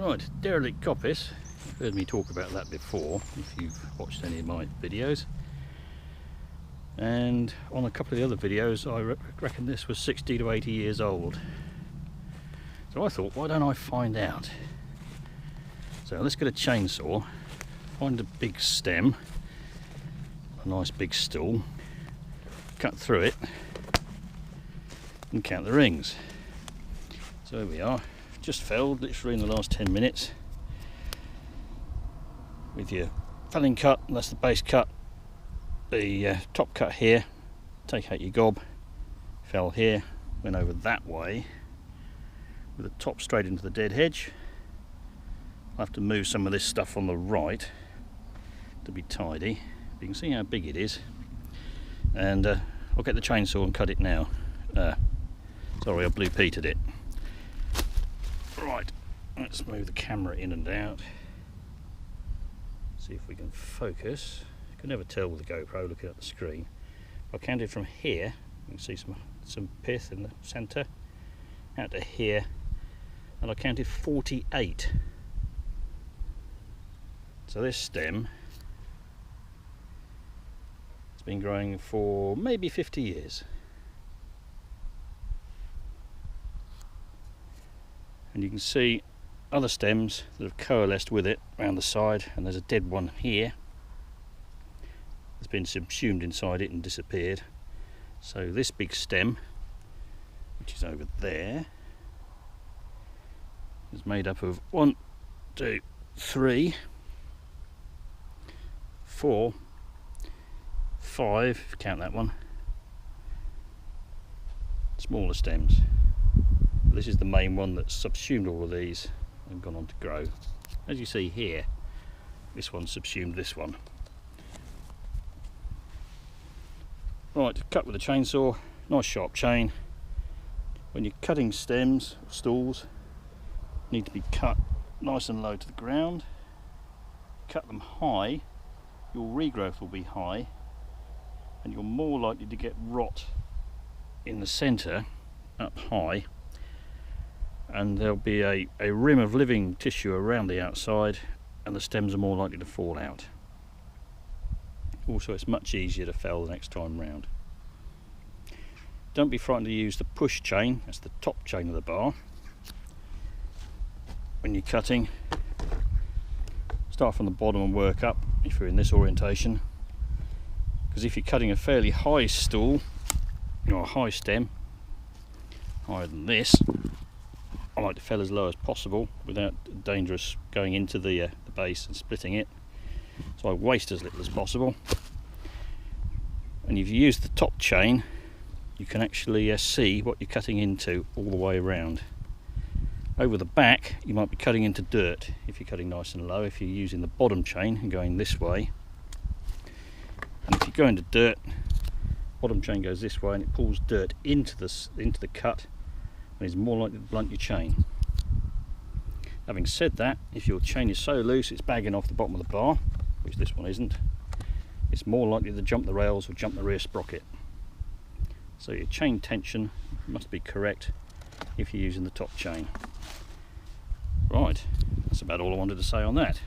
Right, derelict coppice. You've heard me talk about that before if you've watched any of my videos. And on a couple of the other videos I reckon this was 60 to 80 years old. So I thought, why don't I find out? So let's get a chainsaw, find a big stem, a nice big stool, cut through it and count the rings. So here we are, just felled literally in the last 10 minutes with your felling cut. That's the base cut, the top cut here, take out your gob, fell here, went over that way with the top straight into the dead hedge. I'll have to move some of this stuff on the right to be tidy. You can see how big it is, and I'll get the chainsaw and cut it now. Sorry, I blue petered it. Right, let's move the camera in and out. See if we can focus. You can never tell with the GoPro looking at the screen. I counted from here, you can see some pith in the centre, out to here, and I counted 48. So this stem has been growing for maybe 50 years. And you can see other stems that have coalesced with it around the side, and there's a dead one here that's been subsumed inside it and disappeared. So this big stem, which is over there, is made up of 1, 2, 3, 4, 5, if you count that one, smaller stems. This is the main one that's subsumed all of these and gone on to grow. As you see here, this one subsumed this one. Right, cut with a chainsaw, nice sharp chain. When you're cutting stems or stools, need to be cut nice and low to the ground. Cut them high, your regrowth will be high, and you're more likely to get rot in the centre up high, and there'll be a rim of living tissue around the outside, and the stems are more likely to fall out. Also, it's much easier to fell the next time round. Don't be frightened to use the push chain, that's the top chain of the bar. When you're cutting, start from the bottom and work up if you're in this orientation, because if you're cutting a fairly high stool or a high stem, higher than this, I like to fell as low as possible without dangerous going into the base and splitting it, so I waste as little as possible. And if you use the top chain, you can actually see what you're cutting into all the way around. Over the back you might be cutting into dirt if you're cutting nice and low. If you're using the bottom chain and going this way, and if you go into dirt, bottom chain goes this way and it pulls dirt into the cut, and is more likely to blunt your chain. Having said that, if your chain is so loose it's bagging off the bottom of the bar, which this one isn't, it's more likely to jump the rails or jump the rear sprocket. So your chain tension must be correct if you're using the top chain. Right, that's about all I wanted to say on that.